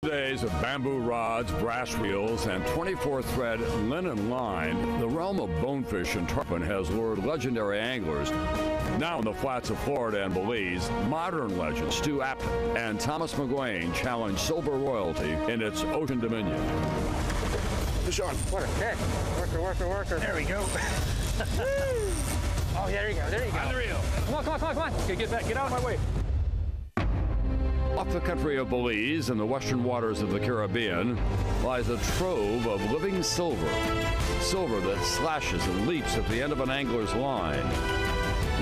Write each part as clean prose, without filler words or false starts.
Days of bamboo rods, brass reels, and 24-thread linen line, the realm of bonefish and tarpon has lured legendary anglers. Now in the flats of Florida and Belize, modern legends Stu Apton and Thomas McGuane challenge silver royalty in its ocean dominion. Fish on. Okay. Worker. There we go. Oh, yeah, there you go. There you go. On the reel. Come on. Okay, get back. Get out of my way. Off the country of Belize and the western waters of the Caribbean lies a trove of living silver. Silver that slashes and leaps at the end of an angler's line.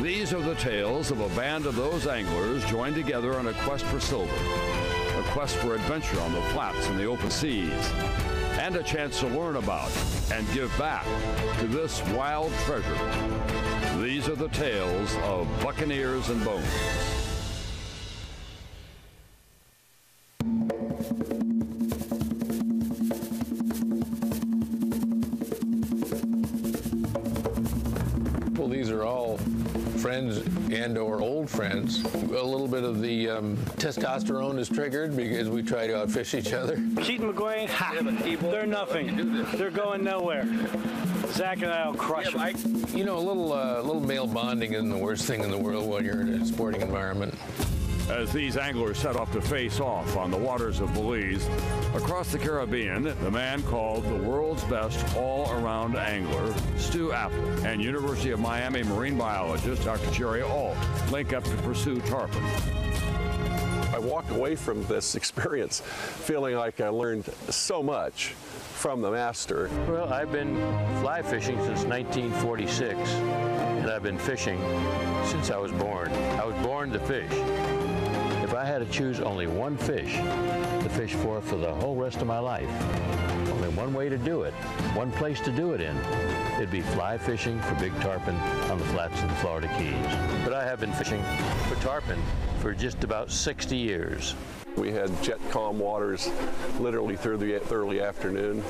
These are the tales of a band of those anglers joined together on a quest for silver. A quest for adventure on the flats and the open seas. And a chance to learn about and give back to this wild treasure. These are the tales of Buccaneers and Bones. Well, these are all friends and or old friends. A little bit of the testosterone is triggered because we try to outfish each other. Keaton McGuane, they're nothing. They're going nowhere. Zach and I will crush them. You know, a little male bonding isn't the worst thing in the world when you're in a sporting environment. As these anglers set off to face off on the waters of Belize, across the Caribbean, the man called the world's best all-around angler, Stu Apton, and University of Miami marine biologist, Dr. Jerry Ault, link up to pursue tarpon. I walked away from this experience feeling like I learned so much from the master. Well, I've been fly fishing since 1946, and I've been fishing since I was born. I was born to fish. If I had to choose only one fish to fish for the whole rest of my life, only one way to do it, one place to do it in, it'd be fly fishing for big tarpon on the flats of the Florida Keys. But I have been fishing for tarpon for just about 60 years. We had jet calm waters literally through the early afternoon.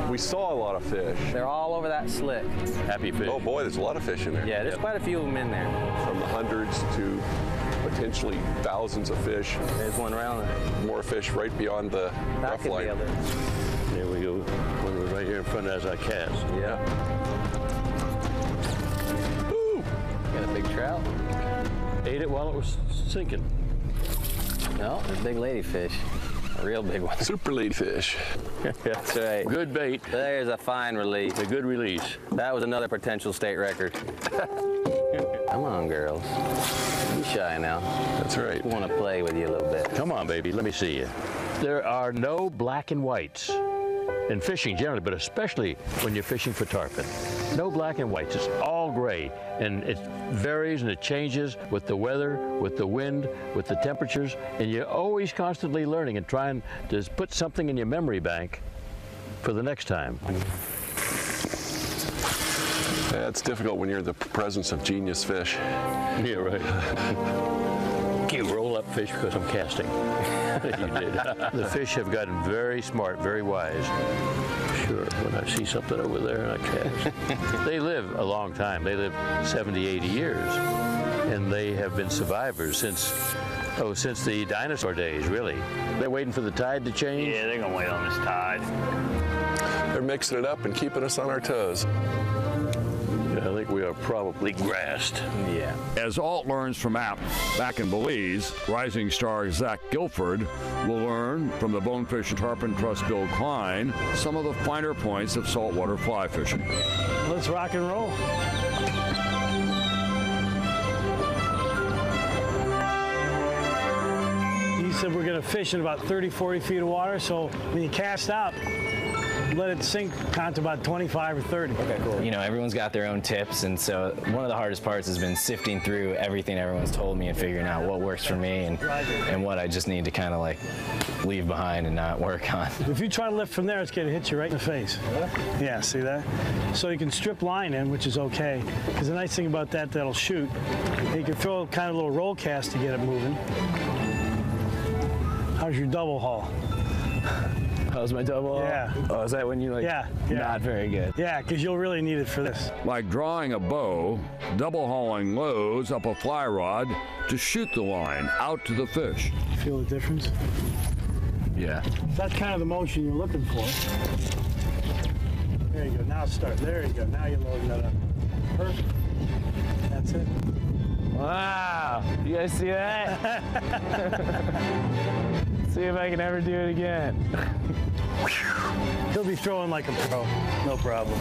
We saw a lot of fish. They're all over that slick. Happy fish. Oh boy, there's a lot of fish in there. Yeah, there's quite a few of them in there. From the hundreds to potentially thousands of fish. There's one around there. More fish right beyond the rough line. There we go. One was right here in front as I cast. Yeah. Woo! Got a big trout? Ate it while it was sinking. No, it's a big ladyfish. A real big one. Super ladyfish. That's right. Good bait. There's a fine release. A good release. That was another potential state record. Come on, girls. Be shy now. That's right. I want to play with you a little bit. Come on, baby. Let me see you. There are no black and whites in fishing generally, but especially when you're fishing for tarpon. No black and whites. It's all gray, and it varies and it changes with the weather, with the wind, with the temperatures, and you're always constantly learning and trying to put something in your memory bank for the next time. Yeah, it's difficult when you're in the presence of genius fish. Yeah, right. You roll up fish because I'm casting. You did. The fish have gotten very smart, very wise. Sure, when I see something over there and I cast. They live a long time. They live 70, 80 years. And they have been survivors since the dinosaur days, really. They're waiting for the tide to change. Yeah, they're gonna wait on this tide. They're mixing it up and keeping us on our toes. I think we are probably grassed. Yeah. As Alt learns from Apton back in Belize, rising star Zach Guilford will learn from the bonefish and tarpon trust Bill Klein some of the finer points of saltwater fly fishing. Let's rock and roll. He said we're going to fish in about 30, 40 feet of water, so when you cast out, let it sink down to about 25 or 30. Okay, cool. You know, everyone's got their own tips, and so one of the hardest parts has been sifting through everything everyone's told me and figuring out what works for me and what I just need to kind of like leave behind and not work on. If you try to lift from there, it's going to hit you right in the face. Yeah, see that? So you can strip line in, which is okay, because the nice thing about that, that'll shoot. You can throw kind of a little roll cast to get it moving. How's your double haul? How's my double? Yeah. Oh, is that when you like? Yeah. Not very good. Yeah, because you'll really need it for this. Like drawing a bow, double hauling loads up a fly rod to shoot the line out to the fish. Feel the difference? Yeah. That's kind of the motion you're looking for. There you go. Now start. There you go. Now you're loading that up. Perfect. That's it. Wow. You guys see that? See if I can ever do it again. He'll be throwing like a pro. No problem.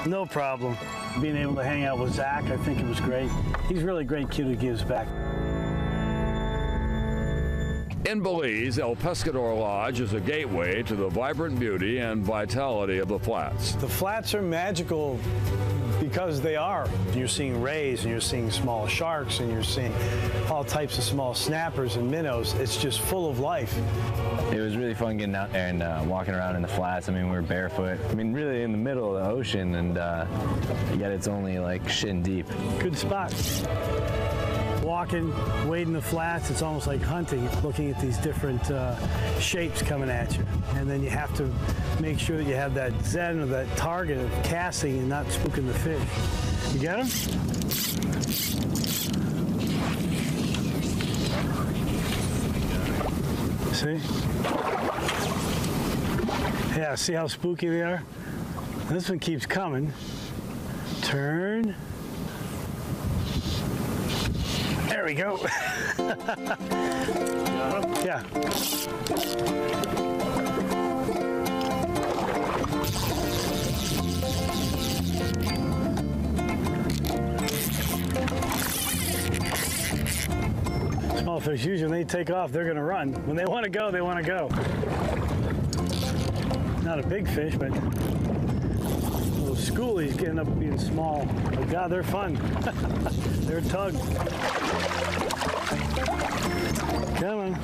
No problem. Being able to hang out with Zach, I think it was great. He's a really great kid who gives back. In Belize, El Pescador Lodge is a gateway to the vibrant beauty and vitality of the flats. The flats are magical because they are. You're seeing rays and you're seeing small sharks and you're seeing all types of small snappers and minnows. It's just full of life. It was really fun getting out there and walking around in the flats. I mean, we were barefoot. I mean, really in the middle of the ocean, and yet it's only like shin deep. Good spot. Walking, wading the flats, it's almost like hunting, looking at these different shapes coming at you. And then you have to make sure that you have that zen or that target of casting and not spooking the fish. You get him? See? Yeah, see how spooky they are? This one keeps coming. Turn. There we go. Yeah. Small fish, usually when they take off, they're going to run. When they want to go, they want to go. Not a big fish, but those schoolies end up being small. But God, they're fun. They're a tug. Come on.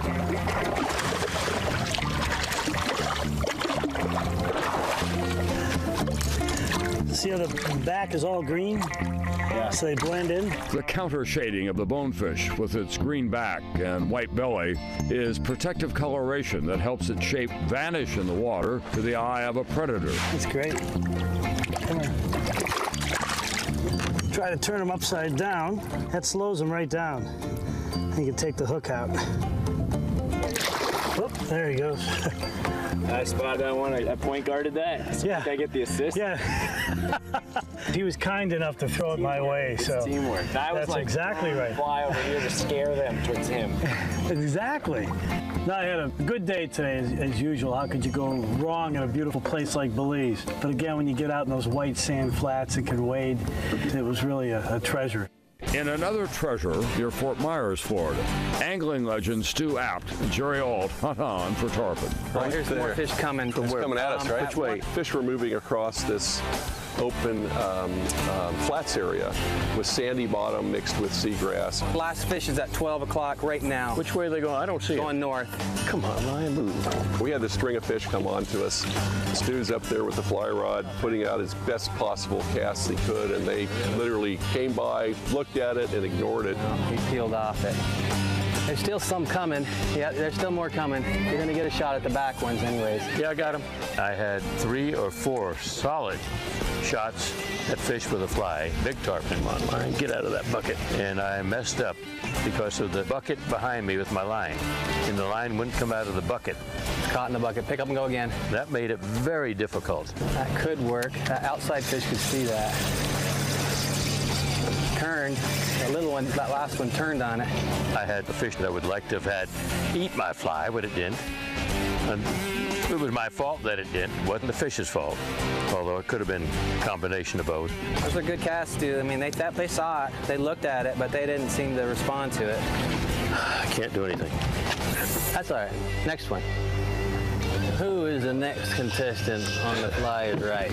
See how the back is all green? Yeah. So they blend in. The counter shading of the bonefish with its green back and white belly is protective coloration that helps its shape vanish in the water to the eye of a predator. That's great. Come on. Try to turn them upside down. That slows them right down. You can take the hook out. Whoop, there he goes. I spotted that one. I point guarded that. So Yeah. I get the assist. Yeah. He was kind enough to throw it my way, so. Teamwork. I was That's like, exactly right. Fly over here to scare them towards him. Exactly. No, I had a good day today, as usual. How could you go wrong in a beautiful place like Belize? But again, when you get out in those white sand flats and can wade, it was really a treasure. In another treasure near Fort Myers, Florida, angling legend Stu Apt and Jerry Ault hunt on for tarpon. Right, here's more fish coming from It's where? coming at us, right? Which way? Fish were moving across this open flats area with sandy bottom mixed with seagrass. Last fish is at 12 o'clock right now. Which way are they going? I don't see Going it. north. Come on, Ryan, move. We had this string of fish come on to us. Stu's up there with the fly rod, putting out his best possible casts he could, and they literally came by, looked at it, and ignored it. He peeled off it. There's still some coming. Yeah, there's still more coming. You're gonna get a shot at the back ones anyways. Yeah, I got him. I had 3 or 4 solid shots at fish with a fly. Big tarpon on line. Get out of that bucket. And I messed up because of the bucket behind me with my line. And the line wouldn't come out of the bucket. Caught in the bucket. Pick up and go again. That made it very difficult. That could work. That outside fish could see that. Turned. The little one, that last one turned on it. I had a fish that I would like to have had eat my fly, but it didn't. And it was my fault that it didn't. It wasn't the fish's fault, although it could have been a combination of both. Those are good casts, dude. I mean, they saw it, they looked at it, but they didn't seem to respond to it. I can't do anything. That's all right. Next one. Who is the next contestant on the Fly is Right?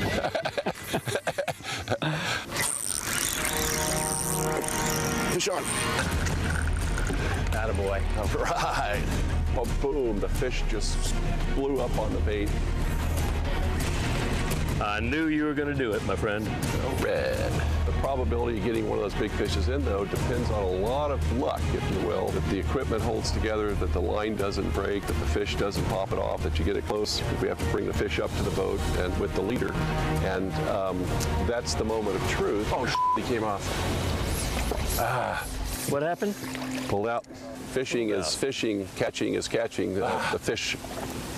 Fish on. Attaboy. All right. Well, boom, the fish just blew up on the bait. I knew you were going to do it, my friend. Red. The probability of getting one of those big fishes in, though, depends on a lot of luck, if you will. That the equipment holds together, that the line doesn't break, that the fish doesn't pop it off, that you get it close. We have to bring the fish up to the boat and with the leader. And that's the moment of truth. Oh, he came off. What happened? Pulled out. Fishing is fishing, catching is catching. The fish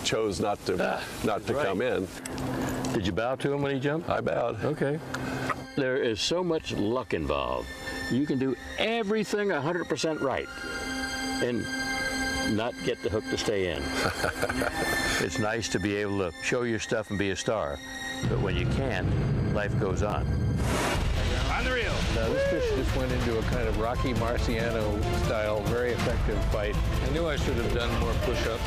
chose not to come in. Did you bow to him when he jumped? I bowed. Okay. There is so much luck involved. You can do everything 100% right and not get the hook to stay in. It's nice to be able to show your stuff and be a star, but when you can't, life goes on. On the reel. Now this fish just went into a kind of Rocky Marciano style, very effective bite. I knew I should have done more push-ups.